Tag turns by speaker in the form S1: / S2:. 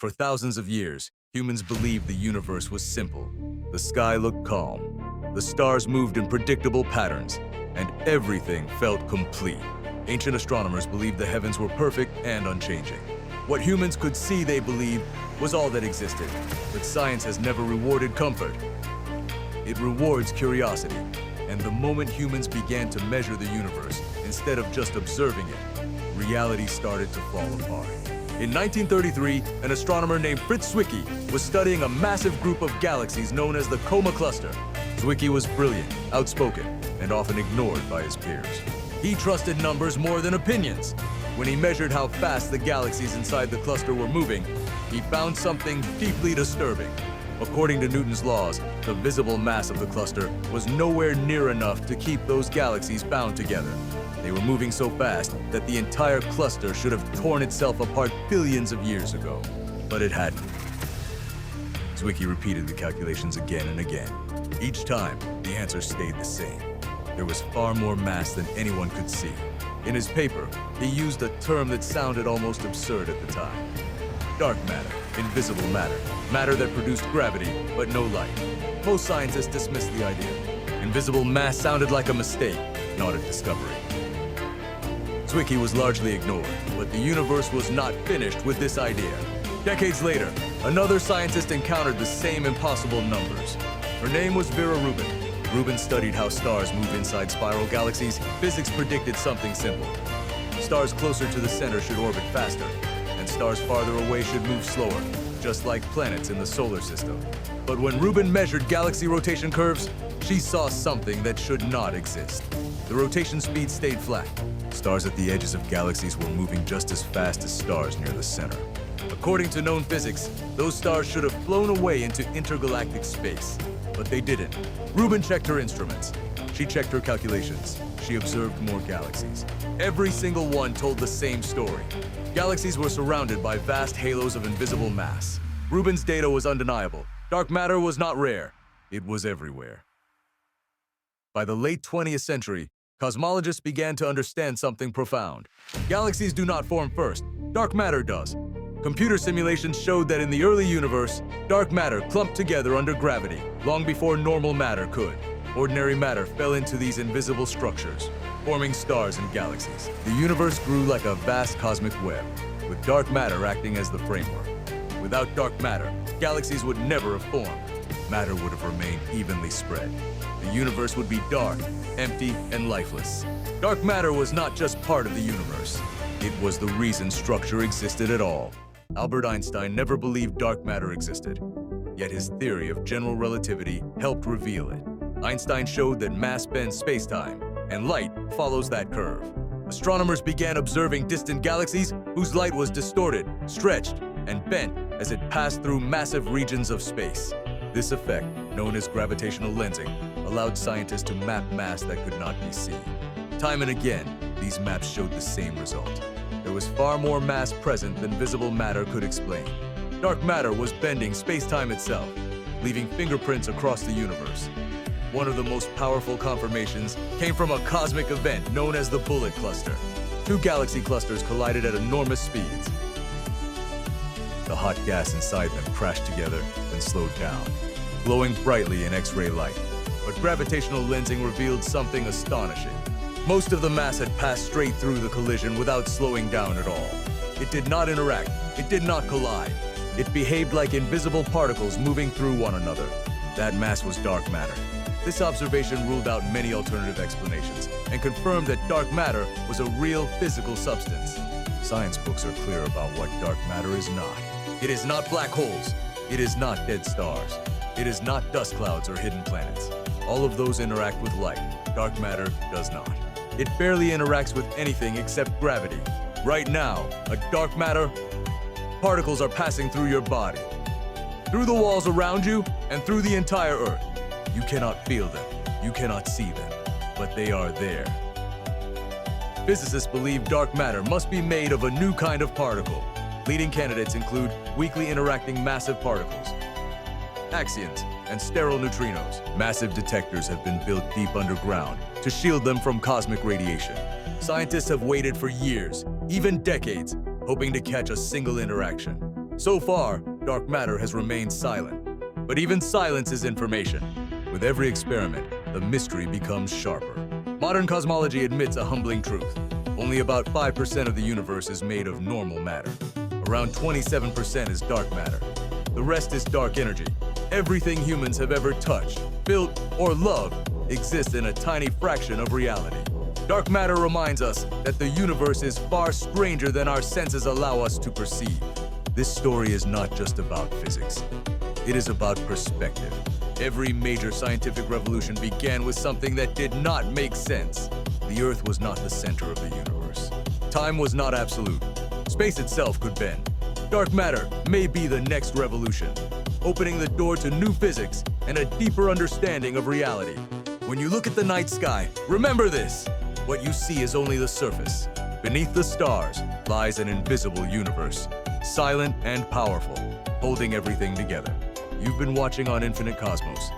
S1: For thousands of years, humans believed the universe was simple. The sky looked calm, the stars moved in predictable patterns, and everything felt complete. Ancient astronomers believed the heavens were perfect and unchanging. What humans could see, they believed, was all that existed. But science has never rewarded comfort. It rewards curiosity. And the moment humans began to measure the universe, instead of just observing it, reality started to fall apart. In 1933, an astronomer named Fritz Zwicky was studying a massive group of galaxies known as the Coma Cluster. Zwicky was brilliant, outspoken, and often ignored by his peers. He trusted numbers more than opinions. When he measured how fast the galaxies inside the cluster were moving, he found something deeply disturbing. According to Newton's laws, the visible mass of the cluster was nowhere near enough to keep those galaxies bound together. They were moving so fast that the entire cluster should have torn itself apart billions of years ago. But it hadn't. Zwicky repeated the calculations again and again. Each time, the answer stayed the same. There was far more mass than anyone could see. In his paper, he used a term that sounded almost absurd at the time. Dark matter, invisible matter, matter that produced gravity, but no light. Most scientists dismissed the idea. Invisible mass sounded like a mistake, not a discovery. Zwicky was largely ignored, but the universe was not finished with this idea. Decades later, another scientist encountered the same impossible numbers. Her name was Vera Rubin. Rubin studied how stars move inside spiral galaxies. Physics predicted something simple. Stars closer to the center should orbit faster, and stars farther away should move slower, just like planets in the solar system. But when Rubin measured galaxy rotation curves, she saw something that should not exist. The rotation speed stayed flat. Stars at the edges of galaxies were moving just as fast as stars near the center. According to known physics, those stars should have flown away into intergalactic space. But they didn't. Rubin checked her instruments. She checked her calculations. She observed more galaxies. Every single one told the same story. Galaxies were surrounded by vast halos of invisible mass. Rubin's data was undeniable. Dark matter was not rare. It was everywhere. By the late 20th century, cosmologists began to understand something profound. Galaxies do not form first. Dark matter does. Computer simulations showed that in the early universe, dark matter clumped together under gravity, long before normal matter could. Ordinary matter fell into these invisible structures, forming stars and galaxies. The universe grew like a vast cosmic web, with dark matter acting as the framework. Without dark matter, galaxies would never have formed. Matter would have remained evenly spread. The universe would be dark, empty, and lifeless. Dark matter was not just part of the universe. It was the reason structure existed at all. Albert Einstein never believed dark matter existed, yet his theory of general relativity helped reveal it. Einstein showed that mass bends space-time, and light follows that curve. Astronomers began observing distant galaxies whose light was distorted, stretched, and bent as it passed through massive regions of space. This effect, known as gravitational lensing, allowed scientists to map mass that could not be seen. Time and again, these maps showed the same result. There was far more mass present than visible matter could explain. Dark matter was bending space-time itself, leaving fingerprints across the universe. One of the most powerful confirmations came from a cosmic event known as the Bullet Cluster. Two galaxy clusters collided at enormous speeds. The hot gas inside them crashed together and slowed down, glowing brightly in X-ray light. But gravitational lensing revealed something astonishing. Most of the mass had passed straight through the collision without slowing down at all. It did not interact. It did not collide. It behaved like invisible particles moving through one another. That mass was dark matter. This observation ruled out many alternative explanations and confirmed that dark matter was a real physical substance. Science books are clear about what dark matter is not. It is not black holes. It is not dead stars. It is not dust clouds or hidden planets. All of those interact with light. Dark matter does not. It barely interacts with anything except gravity. Right now, a dark matter particles are passing through your body, through the walls around you, and through the entire Earth. You cannot feel them, you cannot see them, but they are there. Physicists believe dark matter must be made of a new kind of particle. Leading candidates include weakly interacting massive particles, axions, and sterile neutrinos. Massive detectors have been built deep underground to shield them from cosmic radiation. Scientists have waited for years, even decades, hoping to catch a single interaction. So far, dark matter has remained silent. But even silence is information. With every experiment, the mystery becomes sharper. Modern cosmology admits a humbling truth. Only about 5% of the universe is made of normal matter. Around 27% is dark matter. The rest is dark energy. Everything humans have ever touched, built, or loved exists in a tiny fraction of reality. Dark matter reminds us that the universe is far stranger than our senses allow us to perceive. This story is not just about physics. It is about perspective. Every major scientific revolution began with something that did not make sense. The Earth was not the center of the universe. Time was not absolute. Space itself could bend. Dark matter may be the next revolution, opening the door to new physics and a deeper understanding of reality. When you look at the night sky, remember this. What you see is only the surface. Beneath the stars lies an invisible universe, silent and powerful, holding everything together. You've been watching on Infinite Cosmos.